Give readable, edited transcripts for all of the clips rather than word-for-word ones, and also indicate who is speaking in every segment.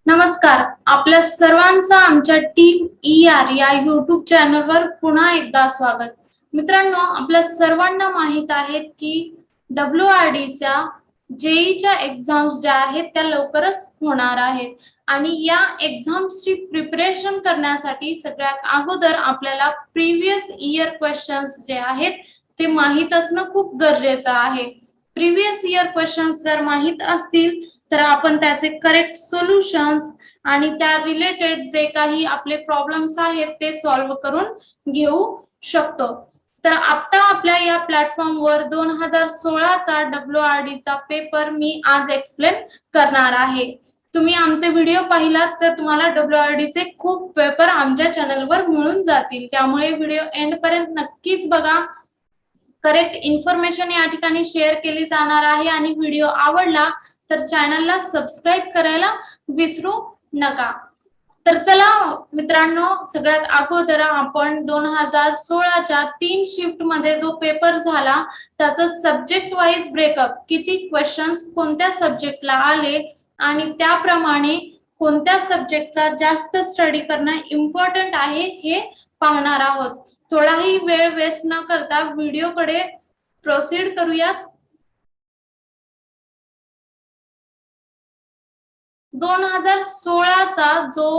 Speaker 1: नमस्कार, आपल्या सर्वांचं आमच्या टीम ER या YouTube चॅनलवर पुन्हा एकदा स्वागत. मित्रांनो, आपल्या सर्वांना माहित आहे की WRDच्या JEEच्या एक्झाम्स ज्या आहेत त्या लवकरच होणार आहेत आणि या एक्झाम्सची प्रिपरेशन करण्यासाठी सगळ्यात अगोदर आपल्याला प्रीवियस इयर क्वेश्चन्स जे आहेत ते माहित असणं खूप गरजेचं आहे. प्रीवियस इयर क्वेश्चन्स जर माहित असतील तर आपण त्याचे करेक्ट सोल्युशन्स आणि त्या रिलेटेड जे काही आपले प्रॉब्लेम्स आहेत ते सॉल्व्ह करून घेऊ शकतो. तर आता आपल्या या प्लॅटफॉर्मवर 2016 चा WRD चा पेपर मी आज एक्सप्लेन करणार आहे. तुम्ही आमचे व्हिडिओ पाहिलात तर तुम्हाला WRD चे खूप पेपर आमच्या चॅनलवर मिळून जातील. त्यामुळे व्हिडिओ एंड पर्यंत नक्कीच बघा. करेक्ट इन्फॉर्मेशन या ठिकाणी शेअर केली जाणार आहे आणि व्हिडिओ आवडला तर चॅनलला सबस्क्राइब करायला विसरू नका. तर चला मित्रांनो, सगळ्यात अगोदर आपण 2016 च्या 3 शिफ्ट मध्ये जो पेपर झाला त्याचा सब्जेक्ट वाइज ब्रेकअप, किती क्वेश्चन्स कोणत्या सब्जेक्टला आले आणि त्याप्रमाणे कोणत्या सब्जेक्टचा जास्त स्टडी करणं इम्पॉर्टंट आहे हे पाहणार आहोत. थोडाही वेळ वेस्ट न करता व्हिडिओकडे प्रोसीड करूयात. 2016 चा जो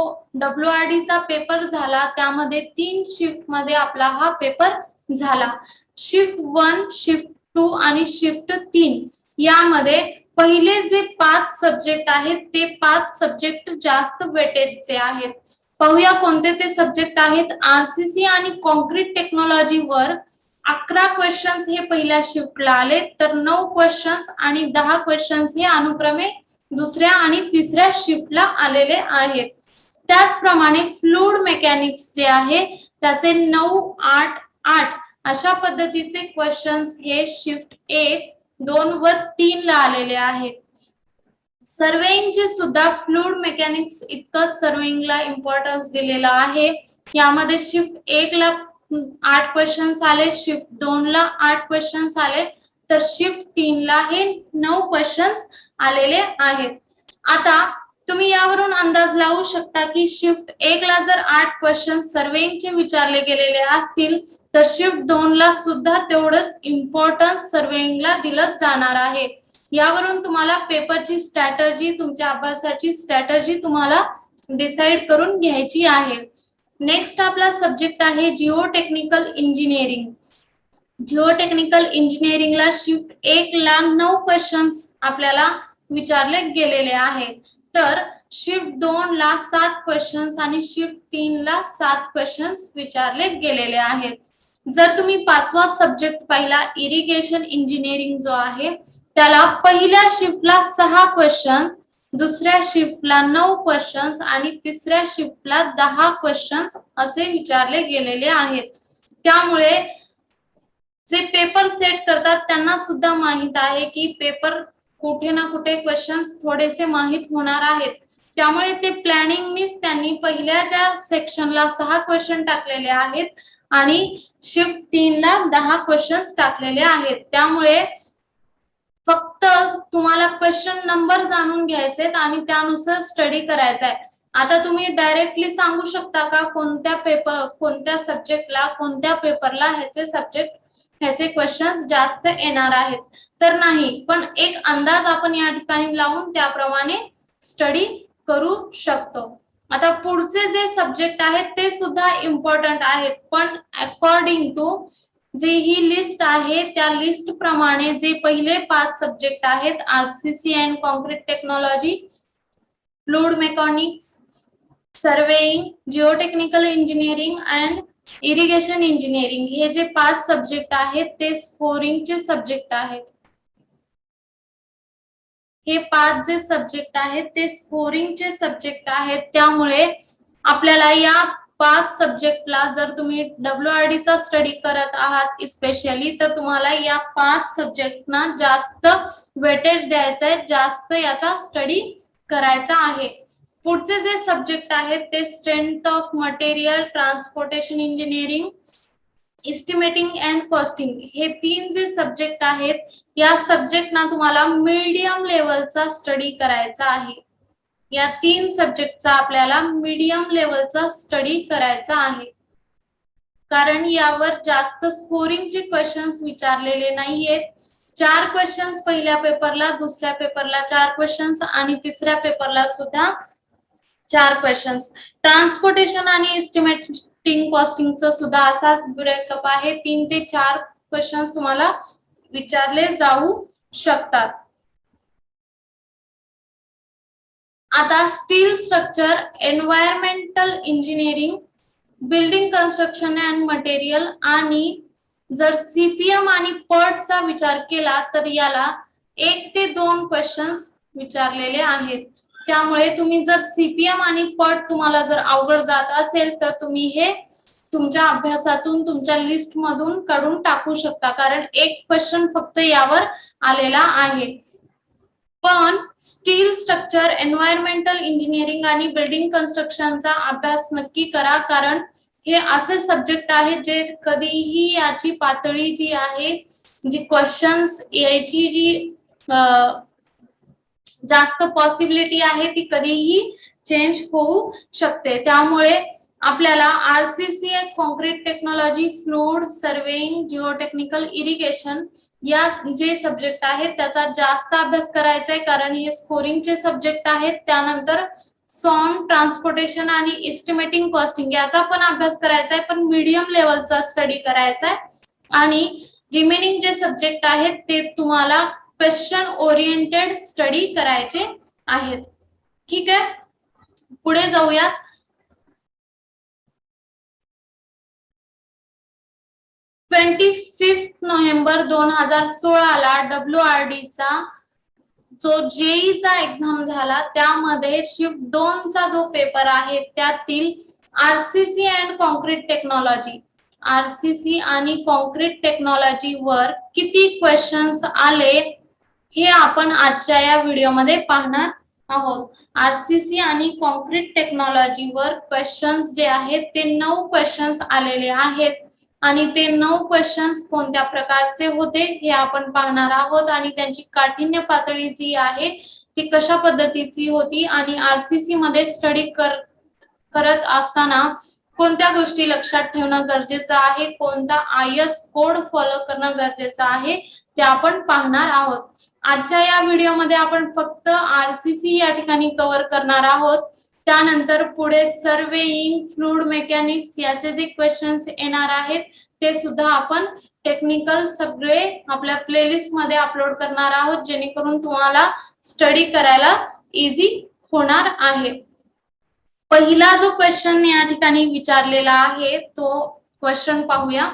Speaker 1: WRD चा पेपर झाला त्यामध्ये 3 शिफ्ट मध्ये आपला हा पेपर झाला. शिफ्ट 1, शिफ्ट 2 आणि शिफ्ट 3 यामध्ये पहिले जे 5 सब्जेक्ट आहेत ते 5 सब्जेक्ट जास्त वेटेजचे आहेत. पाहूया कोणते ते सब्जेक्ट आहेत. RCC आणि कॉन्क्रीट टेक्नॉलॉजी वर 11 क्वेश्चन्स हे पहिल्या शिफ्टला आले तर 9 क्वेश्चन्स आणि 10 क्वेश्चन्स हे अनुक्रमे दुसऱ्या आणि तिसऱ्या शिफ्टला आलेले आहेत. त्याचप्रमाणे फ्लूइड मेकॅनिक्स जे आहे त्याचे 9, 8, 8 अशा पद्धतीचे क्वेश्चन्स हे शिफ्ट 1, 2 व 3 ला आलेले आहेत. सर्वेइंगचे सुद्धा फ्लूइड मेकॅनिक्स इतकं सर्वेइंगला इम्पॉर्टन्स दिलेला आहे. यामध्ये शिफ्ट 1 ला 8 क्वेश्चन्स आले, शिफ्ट 2 ला 8 क्वेश्चन्स आले तर शिफ्ट 3 ला हे 9 क्वेश्चन्स आलेले आहेत. आता तुम्ही यावरून अंदाज लावू शकता की शिफ्ट 1 ला जर 8 क्वेश्चन्स सर्वेइंगचे विचारले गेलेले असतील तर शिफ्ट 2 ला सुद्धा तेवढंच इम्पॉर्टन्स सर्वेइंगला दिलं जाणार आहे. यावरून तुम्हाला पेपरची स्ट्रॅटजी, तुमच्या अभ्यासाची स्ट्रॅटजी तुम्हाला डिसाइड करून घ्यायची आहे. नेक्स्ट आपला सब्जेक्ट आहे जिओटेक्निकल इंजिनिअरिंग. जिओटेक्निकल इंजिनिअरिंगला शिफ्ट 1 ला 9 क्वेश्चन्स आपल्याला विचारले गेलेले आहेत तर शिफ्ट 2 ला 7 क्वेश्चन्स आणि शिफ्ट 3 ला 7 क्वेश्चन्स विचारले गेलेले आहेत. जर तुम्ही 5वा सब्जेक्ट पाहिला इरिगेशन इंजिनिअरिंग जो आहे त्याला पहिल्या शिफ्टला 6 क्वेश्चन, दुसऱ्या शिफ्टला 9 क्वेश्चन्स आणि तिसऱ्या शिफ्टला 10 क्वेश्चन्स असे विचारले गेलेले आहेत. त्यामुळे जे पेपर सेट करतात त्यांना सुद्धा माहित आहे की पेपर कुठे ना कुठे क्वेश्चन्स थोडेसे माहित होणार आहेत. त्यामुळे ते प्लॅनिंगनीच त्यांनी पहिल्या ज्या सेक्शनला 6 क्वेश्चन टाकलेले आहेत आणि शिफ्ट 3 ला 10 क्वेश्चन्स टाकलेले आहेत. त्यामुळे फक्त तुम्हाला क्वेश्चन नंबर जाणून घ्यायचे आणि त्यानुसार स्टडी करायचा आहे. आता तुम्ही डायरेक्टली सांगू शकता का कोणत्या सब्जेक्टला, कोणत्या पेपरला ह्याचे क्वेश्चन्स जास्त येणार आहेत? तर नाही, पण एक अंदाज आपण या ठिकाणी लावून त्याप्रमाणे स्टडी करू शकतो. आता पुढचे जे सब्जेक्ट आहेत ते सुद्धा इम्पॉर्टंट आहेत, पण अकॉर्डिंग टू जी ही लिस्ट आहे त्या लिस्ट प्रमाणे जे पहिले 5 सब्जेक्ट आहेत RCC and concrete technology, fluid mechanics, surveying, geotechnical engineering and irrigation engineering हे जे 5 सब्जेक्ट आहेत ते स्कोरिंगचे सब्जेक्ट आहेत. हे 5 जे सब्जेक्ट आहेत ते स्कोरिंगचे सब्जेक्ट आहेत. त्यामुळे आपल्याला या 5 सब्जेक्टला जर तुम्ही WRD चा स्टडी करत आहात स्पेशली तर तुम्हाला या 5 सब्जेक्टना जास्त वेटेज द्यायचं आहे, जास्त याचा स्टडी करायचा आहे. पुढचे जे सब्जेक्ट आहेत ते strength of material, transportation engineering, estimating and costing हे 3 जे सब्जेक्ट आहेत या सब्जेक्टना तुम्हाला मीडियम लेवलचा स्टडी करायचा आहे. या 3 सब्जेक्टचा आपल्याला मीडियम लेवलचा स्टडी करायचा आहे, कारण यावर जास्त स्कोरिंगचे क्वेश्चन्स विचारलेले नाहीयेत. 4 क्वेश्चन्स पहिल्या पेपरला, दुसऱ्या पेपरला 4 क्वेश्चन्स आणि तिसऱ्या पेपरला सुद्धा 4 क्वेश्चन्स. ट्रान्सपोर्टेशन आणि एस्टिमेटिंग कॉस्टिंगचं सुद्धा असाच ब्रेकअप आहे. 3 ते 4 क्वेश्चन्स तुम्हाला विचारले जाऊ शकतात. आता steel structure, environmental engineering, building construction and material आणि जर सीपीएम आणि पटचा विचार केला तर याला 1 ते 2 क्वेश्चन्स विचारलेले आहेत. त्यामुळे तुम्ही जर सीपीएम आणि पट तुम्हाला जर अवघड जात असेल तर तुम्ही हे तुमच्या अभ्यासातून, तुमच्या लिस्ट मधून काढून टाकू शकता, कारण 1 क्वेश्चन फक्त यावर आलेला आहे. पण स्टील स्ट्रक्चर, एन्व्हायरमेंटल इंजिनिअरिंग आणि बिल्डिंग कन्स्ट्रक्शनचा अभ्यास नक्की करा, कारण हे असे सब्जेक्ट आहेत जे कधीही याची पातळी जी आहे, जी क्वेश्चन्स याची जी जास्त पॉसिबिलिटी आहे ती कधीही चेंज होऊ शकते. त्यामुळे आपल्याला RCC, concrete technology, fluid surveying, geotechnical irrigation या जे सब्जेक्ट आहेत त्याचा जास्त अभ्यास करायचा आहे, कारण हे स्कोरिंगचे सब्जेक्ट आहेत. त्यानंतर सॉन, ट्रान्सपोर्टेशन आणि एस्टिमेटिंग कॉस्टिंग याचा पण अभ्यास करायचा आहे, पण मीडियम लेवलचा स्टडी करायचा आहे. आणि रिमेनिंग जे सब्जेक्ट आहेत ते तुम्हाला क्वेश्चन ओरिएंटेड स्टडी करायचे आहेत. ठीक आहे, पुढे जाऊया. नोव्हेंबर 2016 ला WRD चा जो जेई चा एक्झाम झाला त्यामध्ये शिफ्ट 2 चा जो पेपर आहे त्यातील RCC and concrete technology, RCC आणि कॉन्क्रीट टेक्नॉलॉजी वर किती क्वेश्चन्स आले हे आपण आजच्या या व्हिडिओमध्ये पाहणार आहोत. आरसीसी आणि कॉन्क्रीट टेक्नॉलॉजी वर क्वेश्चन्स जे आहेत ते 9 क्वेश्चन्स आलेले आहेत आणि ते 9 क्वेश्चन्स कोणत्या प्रकारचे होते हे आपण पाहणार आहोत आणि त्यांची काठिण्य पातळी जी आहे ती कशा पद्धतीची होती आणि आरसीसी मध्ये स्टडी करत असताना कोणत्या गोष्टी लक्षात ठेवणं गरजेचं आहे, कोणता आयएस कोड फॉलो करणं गरजेचं आहे ते आपण पाहणार आहोत. आजच्या या व्हिडिओमध्ये आपण फक्त आरसीसी या ठिकाणी कव्हर करणार आहोत. त्यानंतर पुढे सर्वेइंग, फ्लूइड मेकॅनिक्स याचे जे क्वेश्चन्स येणार आहेत ते सुद्धा आपण टेक्निकल सगळे आपल्या प्लेलिस्ट मध्ये अपलोड करणार आहोत, जेणेकरून तुम्हाला स्टडी करायला इझी होणार आहे. पहिला जो क्वेश्चन या ठिकाणी विचारलेला आहे तो क्वेश्चन पाहूया.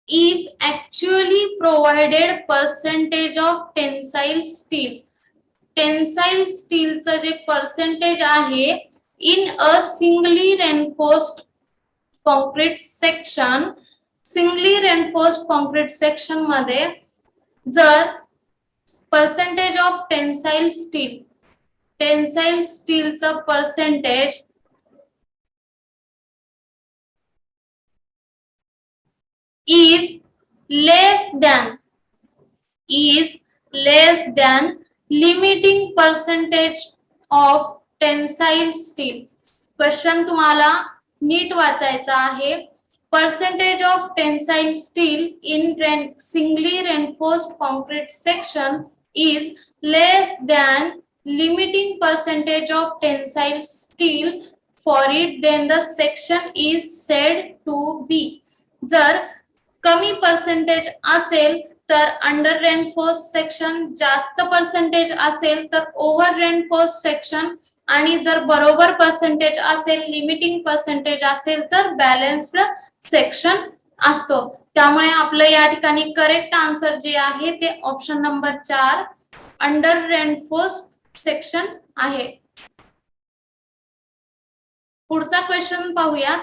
Speaker 1: If actually provided percentage of tensile steel, tensile स्टीलचं जे पर्सेंटेज आहे in a singly reinforced concrete section, singly reinforced concrete section मध्ये जर percentage of tensile steel, tensile स्टीलचं percentage is less than limiting percentage of tensile steel. Question तुम्हाला नीट वाचायचा आहे. Percentage of tensile steel in singly reinforced concrete section is less than limiting percentage of tensile steel for it, then the section is said to be. जर कमी percentage असेल तर under reinforce section, जास्त percentage असेल तर over reinforce section आणि जर बरोबर पर्सेंटेज असेल, लिमिटिंग पर्सेंटेज असेल तर बॅलन्स्ड सेक्शन असतो. त्यामुळे आपलं या ठिकाणी करेक्ट आन्सर जे आहे ते option number 4 under reinforce section आहे. पुढचा क्वेश्चन पाहूया.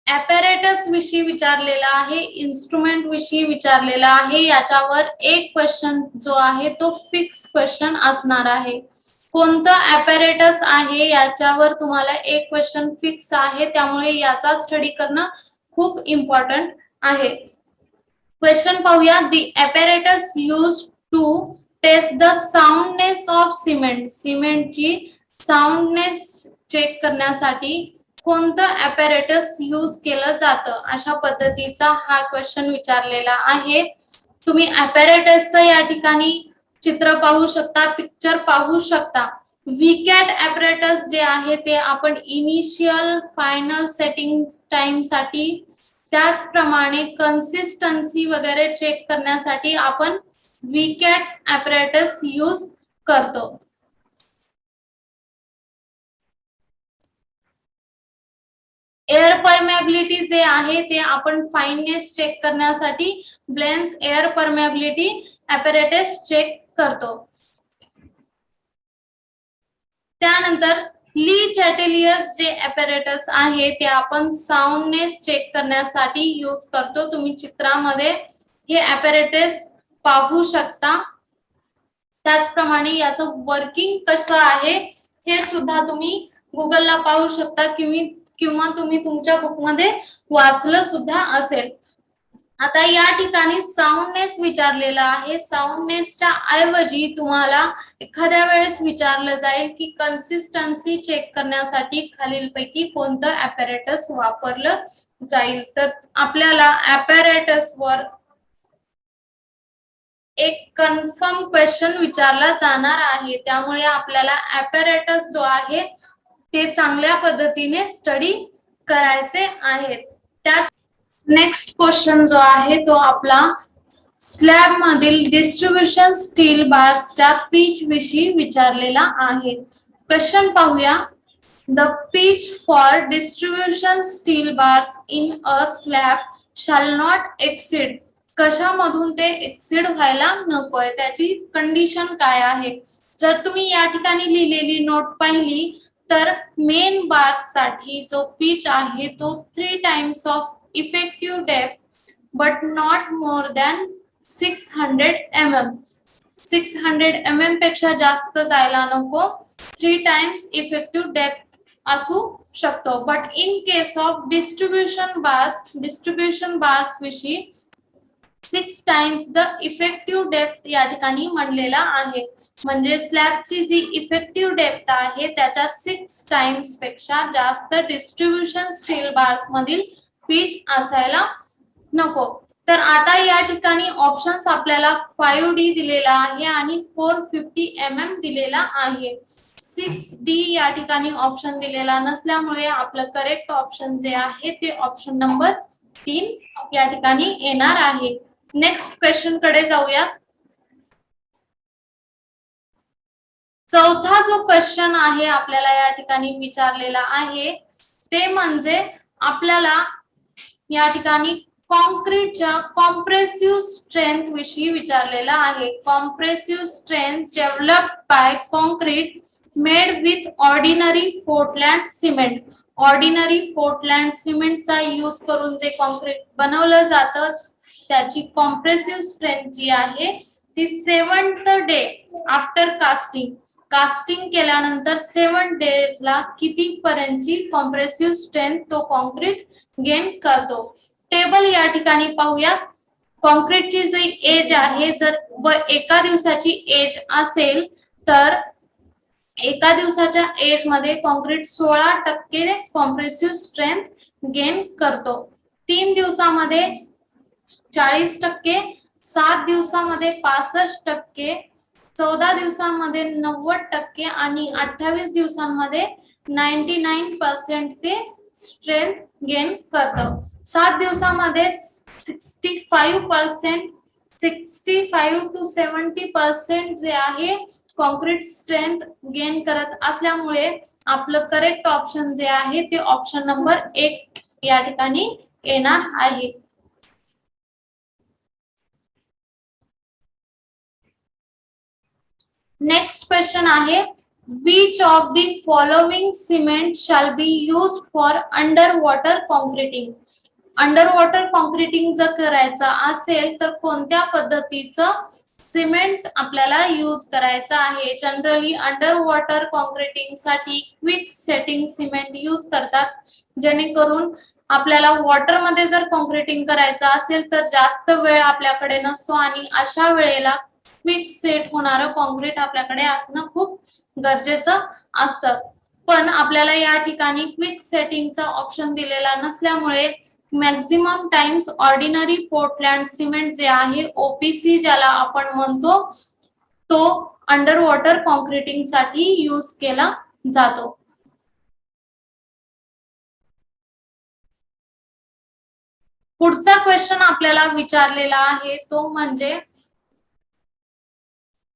Speaker 1: ॲपॅरेटस विषयी विचारलेला आहे, इन्स्ट्रुमेंट विषयी विचारलेला आहे. याच्यावर एक क्वेश्चन जो आहे तो फिक्स क्वेश्चन असणार आहे. कोणतं ॲपॅरेटस आहे याच्यावर तुम्हाला एक क्वेश्चन फिक्स आहे, त्यामुळे याचा स्टडी करणं खूप इम्पॉर्टंट आहे. क्वेश्चन पाहूया. The apparatus used to test the soundness of cement, सिमेंटची साऊंडनेस चेक करण्यासाठी कोणतं ॲपॅरेटस यूज केलं जातं, अशा पद्धतीचा हा क्वेश्चन विचारलेला आहे. तुम्ही ॲपॅरेटसचं या ठिकाणी चित्र पाहू शकता, पिक्चर पाहू शकता. व्हीकॅट ॲपॅरेटस जे आहे ते आपण इनिशियल फायनल सेटिंग टाइम साठी, त्याचप्रमाणे कन्सिस्टन्सी वगैरे चेक करण्यासाठी आपण व्हीकॅट ॲपॅरेटस यूज करतो. एअर परमेबिलिटी जे आहे ते आपण फाईननेस चेक करण्यासाठी Blaine's air permeability apparatus check करतो. त्यानंतर ली चॅटेलियर्स जे ॲपॅरेटस आहे ते आपण साऊंडनेस चेक करण्यासाठी यूज करतो. तुम्ही चित्रामध्ये हे ॲपॅरेटस पाहू शकता. त्याचप्रमाणे याचं वर्किंग कसं आहे हे सुद्धा तुम्ही गुगलला पाहू शकता किंवा तुम्ही तुमच्या बुकमध्ये वाचलं सुद्धा असेल. आता या ठिकाणी साऊंडनेस विचारलेला आहे. साऊंडनेसच्या ऐवजी तुम्हाला एखाद्या वेळेस विचारलं जाईल की कन्सिस्टन्सी चेक करण्यासाठी खालीलपैकी कोणतं ॲपॅरेटस वापरलं जाईल. तर आपल्याला ॲपॅरेटस वर एक कन्फर्म क्वेश्चन विचारला जाणार आहे, त्यामुळे आपल्याला ॲपॅरेटस जो आहे ते चांगल्या पद्धतीने स्टडी करायचे आहेत. त्याच नेक्स्ट क्वेश्चन जो आहे तो आपला स्लॅब मधील डिस्ट्रीब्युशन स्टील बार्सच्या पिच विषयी विचारलेला आहे. क्वेश्चन पाहूया. The pitch for distribution steel bars in a slab shall not exceed, कशामधून ते एक्सीड व्हायला नकोय, त्याची कंडिशन काय आहे. जर तुम्ही या ठिकाणी लिहिलेली नोट पाहिली तर मेन बार्स साठी जो पिच आहे तो 3 times of effective depth but not more than 600 mm. 600 mm पेक्षा जास्त जायला नको. 3 टाइम्स इफेक्टिव्ह डेप्थ असू शकतो. But in case of distribution bars विषयी 6 टाइम्स द इफेक्टिव्ह डेप्थ या ठिकाणी म्हणलेला आहे. म्हणजे स्लॅबची जी इफेक्टिव्ह डेप्थ आहे त्याच्या 6 टाइम्स पेक्षा जास्त डिस्ट्रीब्युशन स्टील बार्स मधील पिच असायला नको. तर आता या ठिकाणी ऑप्शन्स आपल्याला 5D दिलेला आहे आणि 450 mm दिलेला आहे. 6D या ठिकाणी ऑप्शन दिलेला नसल्यामुळे आपलं करेक्ट ऑप्शन जे आहे ते ऑप्शन नंबर 3 या ठिकाणी येणार आहे. नेक्स्ट क्वेश्चन कडे जाऊया. चौथा जो क्वेश्चन आहे आपल्याला या ठिकाणी विचारलेला आहे ते म्हणजे आपल्याला या ठिकाणी कॉन्क्रीटच्या कॉम्प्रेसिव्ह स्ट्रेंथ विषयी विचारलेला आहे. Compressive strength developed by concrete made with ordinary Portland cement. Ordinary Portland सिमेंटचा यूज करून जे कॉन्क्रीट बनवलं जातं त्याची कॉम्प्रेसिव्ह स्ट्रेंथ जी आहे ती 7th day after casting, casting केल्यानंतर 7 डेजला किती पर्यंतची कॉम्प्रेसिव्ह स्ट्रेंथ तो कॉन्क्रीट गेन करतो. टेबल या ठिकाणी पाहूया. कॉन्क्रीटची जी एज आहे जर एका दिवसाची एज असेल तर एका दिवसाच्या एज मध्ये कॉन्क्रीट 16% कॉम्प्रेसिव्ह स्ट्रेंथ गेन करतो. 3 दिवसामध्ये 40%, 7 दिवसामध्ये 65%, 14 दिवसांमध्ये 90% आणि 28 दिवसांमध्ये 99% ते स्ट्रेंथ गेन करतं. 7 दिवसामध्ये 65% 65 to 70% जे आहे कॉन्क्रीट स्ट्रेंथ गेन करत असल्यामुळे आपलं करेक्ट ऑप्शन जे आहे ते ऑप्शन नंबर 1 या ठिकाणी येणार आहे. नेक्स्ट क्वेश्चन आहे which of the following cement shall be used for underwater concreting. Underwater concreting जर करायचं असेल तर कोणत्या पद्धतीचं सिमेंट आपल्याला यूज करायचं आहे. जनरली अंडरवॉटर कॉन्क्रीटिंग साठी क्विक सेटिंग सिमेंट यूज करतात, जेणेकरून आपल्याला वॉटर मध्ये जर कॉन्क्रीटिंग करायचं असेल तर जास्त वेळ आपल्याकडे नसतो आणि अशा वेळेला क्विक सेट होणारं कॉन्क्रीट आपल्याकडे असणं खूप गरजेचं असतं. पण आपल्याला या ठिकाणी क्विक सेटिंगचा ऑप्शन दिलेला नसल्यामुळे maximum times ordinary Portland cement जे आहे ओपीसी ज्याला आपण म्हणतो तो अंडर वॉटर कॉन्क्रिटिंग साठी यूज केला जातो. पुढचा क्वेश्चन आपल्याला विचारलेला आहे तो म्हणजे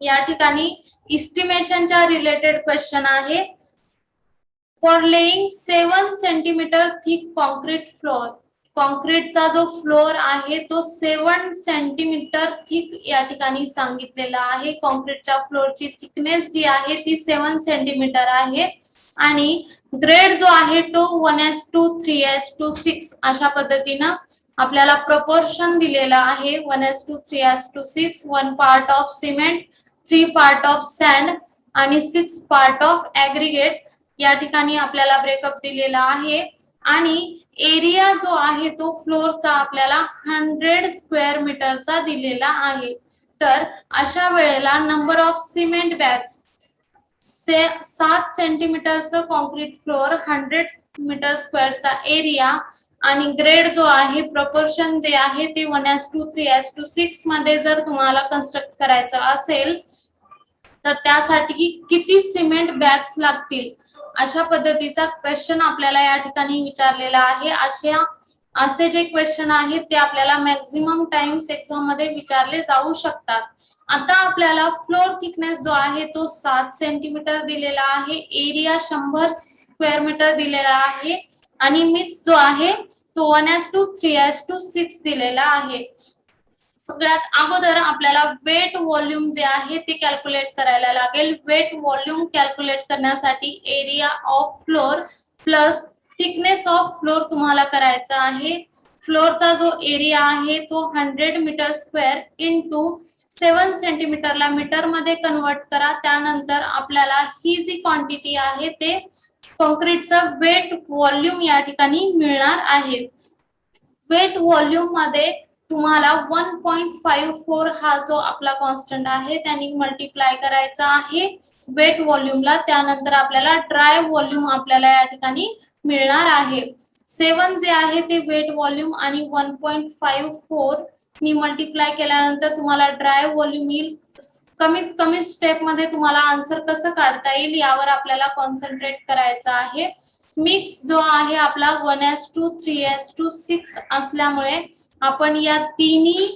Speaker 1: या ठिकाणी इस्टिमेशनच्या रिलेटेड क्वेश्चन आहे. For laying 7 centimetre thick concrete floor, कॉन्क्रीटचा जो फ्लोर आहे तो 7 सेंटीमीटर थिक या ठिकाणी सांगितलेला आहे. कॉन्क्रीटच्या फ्लोरची थिकनेस जी आहे ती 7 सेंटीमीटर आहे आणि ग्रेड जो आहे तो 1:3:6 अशा पद्धतीनं आपल्याला प्रपोर्शन दिलेला आहे. 1:3:6, 1 part of cement, 3 part of sand आणि 6 पार्ट ऑफ ऍग्रीगेट या ठिकाणी आपल्याला ब्रेकअप दिलेला आहे. आणि एरिया जो आहे तो फ्लोरचा आपल्याला 100 स्क्वेअर मीटरचा दिलेला आहे. तर अशा वेळेला नंबर ऑफ सिमेंट बॅग्स 7 सेंटीमीटरचं कॉन्क्रीट फ्लोर, 100 मीटर स्क्वेअरचा एरिया आणि ग्रेड जो आहे प्रपोर्शन जे आहे ते 1:3:6 मध्ये जर तुम्हाला कन्स्ट्रक्ट करायचं असेल तर त्यासाठी किती सिमेंट बॅग्स लागतील अशा पद्धतीचा क्वेश्चन आपल्याला या ठिकाणी विचारलेला आहे. असे जे क्वेश्चन आहेत ते आपल्याला मॅक्झिमम टाइम्स एक्झाम मध्ये विचारले जाऊ शकतात. आता आपल्याला फ्लोर थिकनेस जो आहे तो 7 सेंटीमीटर दिलेला आहे, एरिया 100 स्क्वेअर मीटर दिलेला आहे आणि मिक्स जो आहे तो 1:3:6 दिलेला आहे. सगळ्यात अगोदर आपल्याला वेट व्हॉल्यूम जे आहे ते कॅल्क्युलेट करायला लागेल. वेट व्हॉल्यूम कॅल्क्युलेट करण्यासाठी area of floor plus thickness of floor तुम्हाला करायचा आहे. फ्लोरचा जो एरिया आहे तो 100 मीटर स्क्वेअर इंटू 7 सेंटीमीटरला मीटर मध्ये कन्वर्ट करा. त्यानंतर आपल्याला ही जी क्वांटिटी आहे ते कॉन्क्रीटचं वेट व्हॉल्यूम या ठिकाणी मिळणार आहे. वेट व्हॉल्यूम मध्ये तुम्हाला 1.54 हा जो आपला कॉन्स्टंट आहे त्याने मल्टिप्लाय करायचा आहे वेट व्हॉल्यूमला. त्यानंतर आपल्याला ड्राय व्हॉल्यूम आपल्याला या ठिकाणी मिळणार आहे. 7 जे आहे ते वेट व्हॉल्यूम आणि 1.54 नी मल्टिप्लाय केल्यानंतर तुम्हाला ड्राय व्हॉल्यूम येईल. कमीत कमी स्टेप मध्ये तुम्हाला आन्सर कसं काढता येईल यावर आपल्याला कॉन्सन्ट्रेट करायचं आहे. मिक्स जो आहे आपला 1:3:6 असल्यामुळे आपण या तिन्ही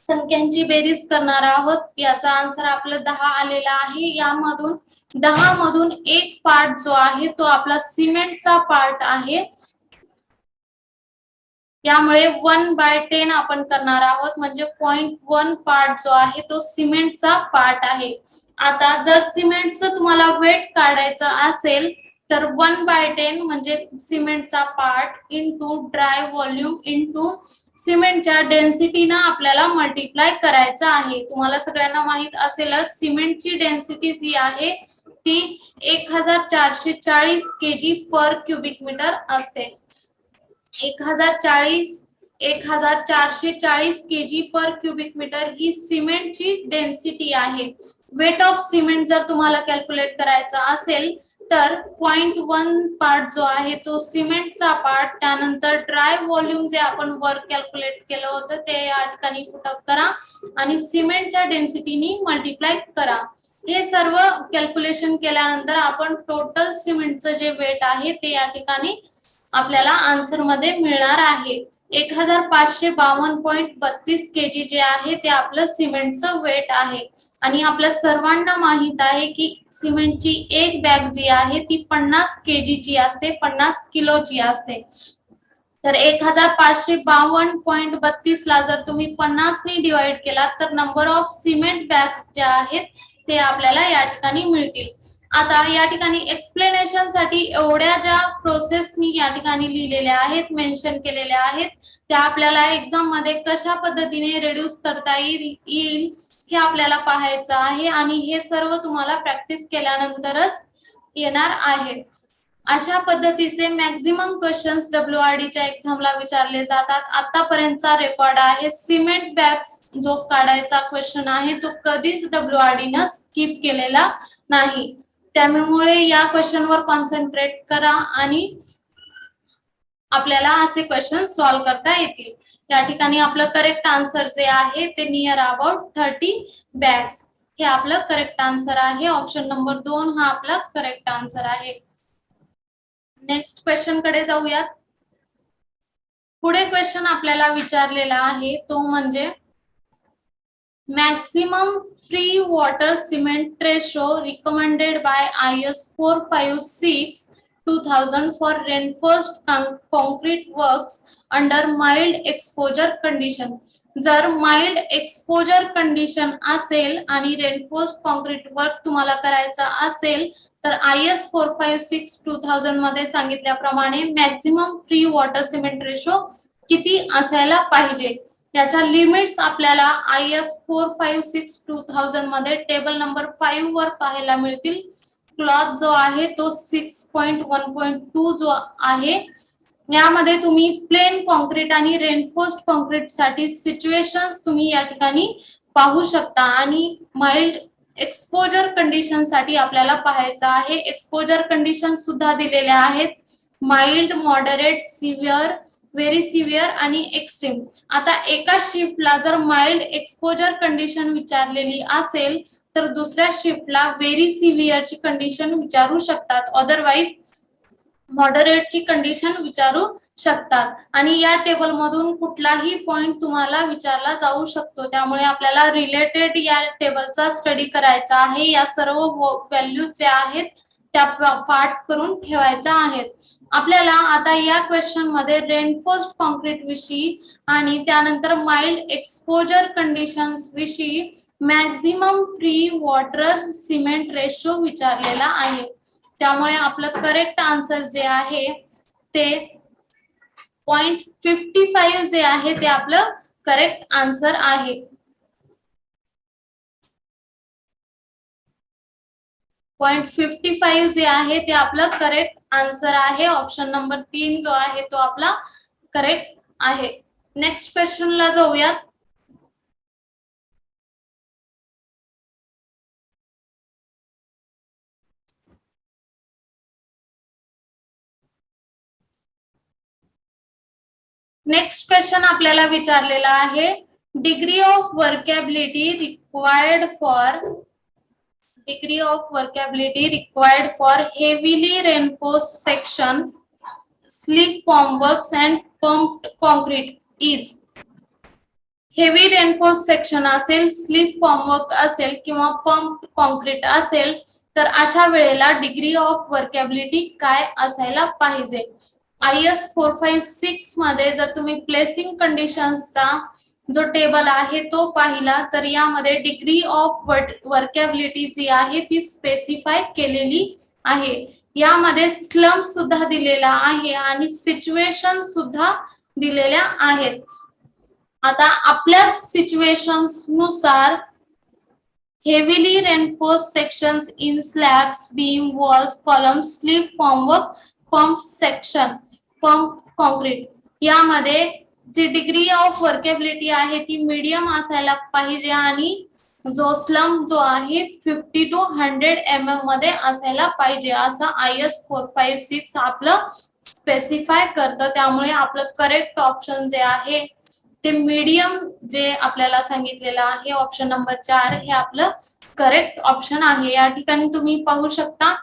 Speaker 1: संख्यांची बेरीज करणार आहोत. याचा आन्सर आपलं 10 आलेला आहे. यामधून 10 मधून एक पार्ट जो आहे तो आपला सिमेंटचा पार्ट आहे. यामुळे 1/10 आपण करणार आहोत म्हणजे 0.1 पार्ट जो आहे तो सिमेंटचा पार्ट आहे. आता जर सिमेंटचं तुम्हाला वेट काढायचं असेल तर 1/10 म्हणजे सिमेंटचा part into dry volume into सिमेंटच्या डेन्सिटीनं आपल्याला मल्टिप्लाय करायचं आहे. तुम्हाला सगळ्यांना माहित असेलच सिमेंटची डेन्सिटी जी आहे ती 1440 kg पर क्युबिक मीटर असते. 1440 kg पर क्युबिक मीटर ही सिमेंटची डेन्सिटी आहे. वेट ऑफ सिमेंट जर तुम्हाला कॅल्क्युलेट करायचा असेल तर 0.1 पार्ट जो आहे तो सिमेंटचा पार्ट, त्यानंतर ड्राय व्हॉल्यूम जे आपण वर कॅल्क्युलेट केलं होतं ते या ठिकाणी पुटअप करा आणि सिमेंटच्या डेन्सिटीनी मल्टिप्लाय करा. हे सर्व कॅल्क्युलेशन केल्यानंतर आपण टोटल सिमेंटचं जे वेट आहे ते या ठिकाणी आपल्याला आन्सर मध्ये मिळणार आहे. 1552.32 kg जे आहे ते आपलं सिमेंटचं वेट आहे. आणि आपल्या सर्वांना माहित आहे की सिमेंटची एक बॅग जी आहे ती 50 kg ची असते, 50 किलो ची असते. तर 1552.32 ला जर तुम्ही 50 ने डिवाइड केला तर नंबर ऑफ सिमेंट बॅग्स ज्या आहेत ते आपल्याला या ठिकाणी मिळतील. आता या ठिकाणी एक्सप्लेनेशन साठी एवढ्या ज्या प्रोसेस मी या ठिकाणी लिहिलेल्या आहेत, मेन्शन केलेल्या आहेत, त्या आपल्याला एक्झाम मध्ये कशा पद्धतीने रिड्यूस करता येईल हे आपल्याला पाहायचं आहे आणि हे सर्व तुम्हाला प्रॅक्टिस केल्यानंतरच येणार आहे. अशा पद्धतीचे मॅक्झिमम क्वेश्चन्स WRD च्या एक्झामला विचारले जातात. आतापर्यंतचा रेकॉर्ड आहे. सिमेंट बॅग्स जो काढायचा क्वेश्चन आहे तो कधीच WRD न स्किप केलेला नाही. त्यामुळे या क्वेश्चन वर कॉन्सन्ट्रेट करा आणि आपल्याला असे क्वेश्चन सॉल्व्ह करता येतील. या ठिकाणी आपलं करेक्ट आन्सर जे आहे ते नियर अबाउट 30 बॅग्स हे आपलं करेक्ट आन्सर आहे. ऑप्शन नंबर 2 हा आपला करेक्ट आन्सर आहे. नेक्स्ट क्वेश्चन कडे जाऊयात. पुढे क्वेश्चन आपल्याला विचारलेला आहे तो म्हणजे maximum free water cement ratio recommended by IS 456/2000 for reinforced concrete works under mild exposure condition. जर माइल्ड एक्सपोजर कंडिशन असेल आणि रेनफोर्स्ड कॉन्क्रीट वर्क तुम्हाला करायचा असेल तर IS 456/2000 मध्ये सांगितल्याप्रमाणे maximum free water cement ratio किती असायला पाहिजे. याच्या लिमिट्स आपल्याला IS 456/2000 मध्ये टेबल नंबर 5 वर पाहायला मिळतील. क्लॉथ जो आहे तो 6.1.2 जो आहे. यामध्ये तुम्ही प्लेन कॉन्क्रीट आणि रेनफोर्स्ड कॉन्क्रीट साठी सिच्युएशन्स तुम्ही या ठिकाणी पाहू शकता आणि माइल्ड एक्सपोजर कंडिशन साठी आपल्याला पाहायचं आहे. एक्सपोजर कंडिशन सुद्धा दिलेल्या आहेत. Mild, moderate, severe, very severe आणि एक्स्ट्रीम. आता एका शिफ्टला जर माइल्ड एक्सपोजर कंडिशन विचारलेली असेल तर दुसऱ्या शिफ्टला व्हेरी सिव्हिअरची कंडिशन विचारू शकतात. अदरवाइज मॉडरेटची कंडिशन विचारू शकतात आणि या टेबल मधून कुठलाही पॉइंट तुम्हाला विचारला जाऊ शकतो. त्यामुळे आपल्याला रिलेटेड या टेबलचा स्टडी करायचा आहे. या सर्व व्हॅल्यू जे आहेत त्या पाठ करून ठेवायचा आहेत. आपल्याला आता या क्वेश्चन मध्ये रेनफोर्स्ड कॉन्क्रीट विषयी आणि त्यानंतर माइल्ड एक्सपोजर कंडिशन्स विषयी maximum free water cement ratio विचारलेला आहे. त्यामुळे आपलं करेक्ट आन्सर जे आहे ते 0.55 जे आहे ते आपलं करेक्ट आन्सर आहे. 0.55 जे आहे ते आपलं करेक्ट आन्सर आहे. ऑप्शन नंबर 3 जो आहे तो आपला करेक्ट आहे. नेक्स्ट क्वेश्चनला जाऊयात. नेक्स्ट क्वेश्चन आपल्याला विचारलेला आहे degree of workability required for heavily reinforced section slip formworks and pumped concrete is. Heavy reinforce section असेल, स्लीप फॉर्मवर्क असेल किंवा पंप्ड कॉन्क्रीट असेल तर अशा वेळेला डिग्री ऑफ वर्केबिलिटी काय असायला पाहिजे. IS 456 मध्ये जर तुम्ही प्लेसिंग कंडिशन्सचा जो टेबल आहे तो पाहिला तर यामध्ये डिग्री ऑफ वर्केबिलिटी जी आहे ती स्पेसिफाय केलेली आहे. यामध्ये स्लम सुद्धा दिलेला आहे आणि सिच्युएशन सुद्धा दिलेल्या आहेत. आता आपल्या सिच्युएशन्स नुसार heavily reinforced sections in slabs, beam, walls, columns, sleep formwork, pump section, pump concrete यामध्ये जी डिग्री ऑफ वर्केबिलिटी आहे ती मीडियम असायला पाहिजे आणि जो स्लम जो आहे 50 to 100 mm मध्ये असायला पाहिजे असं IS 456 आपलं स्पेसिफाय करतं. त्यामुळे आपलं करेक्ट ऑप्शन जे आहे ते मीडियम जे आपल्याला सांगितलेलं आहे ऑप्शन नंबर 4 हे आपलं करेक्ट ऑप्शन आहे. या ठिकाणी तुम्ही पाहू शकता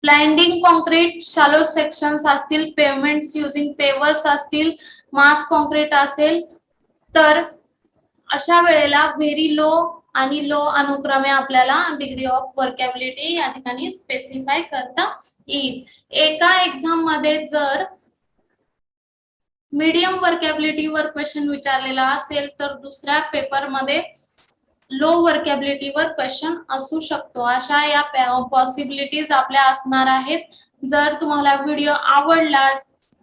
Speaker 1: ब्लाइंडिंग कॉन्क्रीट, शालो सेक्शन्स असतील, पेवमेंट्स युजिंग पेवर्स असतील, मास कॉन्क्रीट असेल तर अशा वेळेला व्हेरी लो आणि लो अनुक्रमे आपल्याला डिग्री ऑफ वर्केबिलिटी या ठिकाणी स्पेसिफाय करता येईल. एका एक्झाम मध्ये जर मीडियम वर्केबिलिटी वर क्वेश्चन विचारलेला असेल तर दुसऱ्या पेपर मध्ये लो वर्केबिलिटी वर क्वेश्चन असू शकतो. अशा या पॉसिबिलिटीज आपल्या असणार आहेत. जर तुम्हाला व्हिडिओ आवडला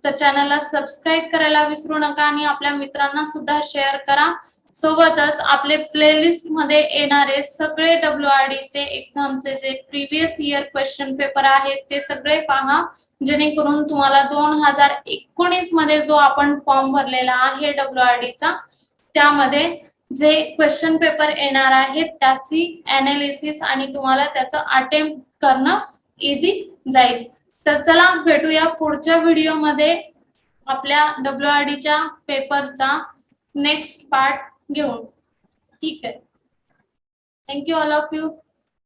Speaker 1: तर चॅनलला सबस्क्राइब करायला विसरू नका आणि आपल्या मित्रांना सुद्धा शेअर करा. सोबतच आपले प्लेलिस्ट मध्ये येणारे सगळे WRD चे एक्झामचे जे प्रिव्हियस इयर क्वेश्चन पेपर आहेत ते सगळे पहा, जेणेकरून तुम्हाला 2019 मध्ये जो आपण फॉर्म भरलेला आहे WRD चा त्यामध्ये जे क्वेश्चन पेपर येणार आहेत त्याची एनालिसिस आणि तुम्हाला त्याचं अटेम्प्ट करणं इझी जाईल. तर चला भेटूया पुढच्या व्हिडिओ मध्ये आपल्या WRD च्या पेपरचा नेक्स्ट पार्ट घेऊन. ठीक आहे. Thank you all of you.